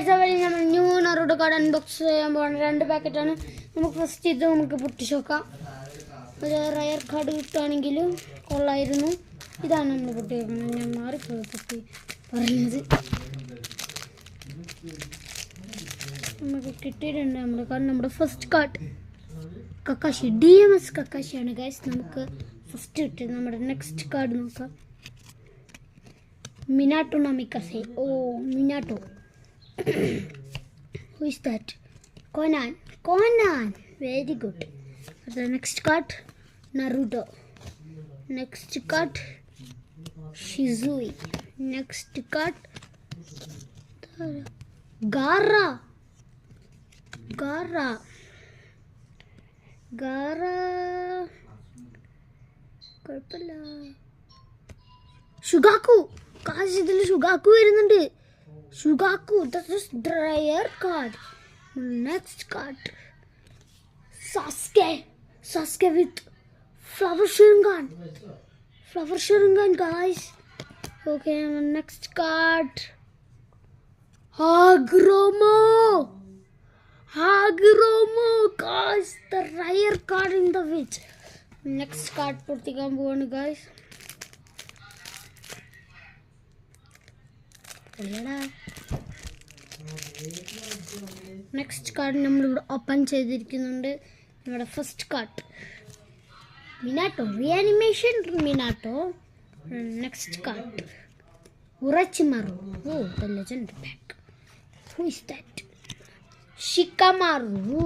നമ്മൾ new നറുടെ card unbox ചെയ്യാൻ പോകണം. 2 പാക്കറ്റാണ്. നമുക്ക് ഫസ്റ്റ് ഇത് നമുക്ക് പൊട്ടിച്ച് നോക്കാം. ഒരു റയർ കാർഡ് കിട്ടുകയാണെങ്കിൽ കൊള്ളായിരുന്നു. ഇതാണ് നമ്മൾ പൊട്ടി വെക്കുന്നത്. ഞാൻ മാറിപ്പോയി പൊട്ടി പറഞ്ഞത്. നമുക്ക് കിട്ടിയിട്ടുണ്ട് നമ്മുടെ കാർഡ്. നമ്മുടെ ഫസ്റ്റ് കാർഡ് കക്കാശി DMS കക്കാശിയാണ് ഗൈസ്. നമുക്ക് ഫസ്റ്റ് കിട്ടിയത്. നമ്മുടെ നെക്സ്റ്റ് കാർഡ് നോക്കാം. മിനാട്ടോ നമിക്കസെ. ഓ മിനാട്ടോ. Who is that? Conan. Very good. The next card Naruto. Next card Shizui. Next card Gaara. കുഴപ്പമില്ല. ഷുഗാക്കു. കാശ് ഇതിൽ ഷുഗാക്കു വരുന്നുണ്ട്. Shukaku. That is dryer card. Next card Sasuke with flower Sharingan guys. Okay, next card Hagromo guys, the rare card in the witch. Next card പൊട്ടിക്കാൻ പോവാണ് guys. Next card നമ്മളിവിടെ open ചെയ്തിരിക്കുന്നുണ്ട്. നമ്മുടെ first card Minato. Reanimation Minato. Next card Orochimaru. Oh, the legend pack. Who is that? Shikamaru.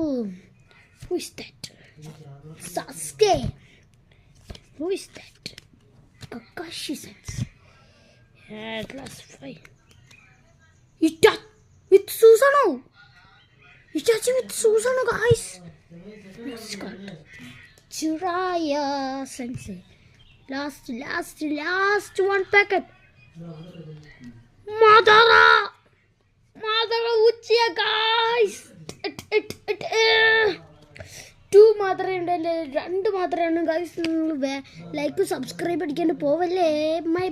Who is that? Sasuke. Who is that? Kakashi-sensei. Yeah, class 5. Itachi with Susanoo, guys. Next card. Jiraiya Sensei. Last one packet. Madara Uchiha, guys. 2 മാത്രമേ ഉണ്ടല്ലേ. 2 മാത്രമാണ് guys. Like subscribe അടിക്കാണ്ട് പോവല്ലേ. By.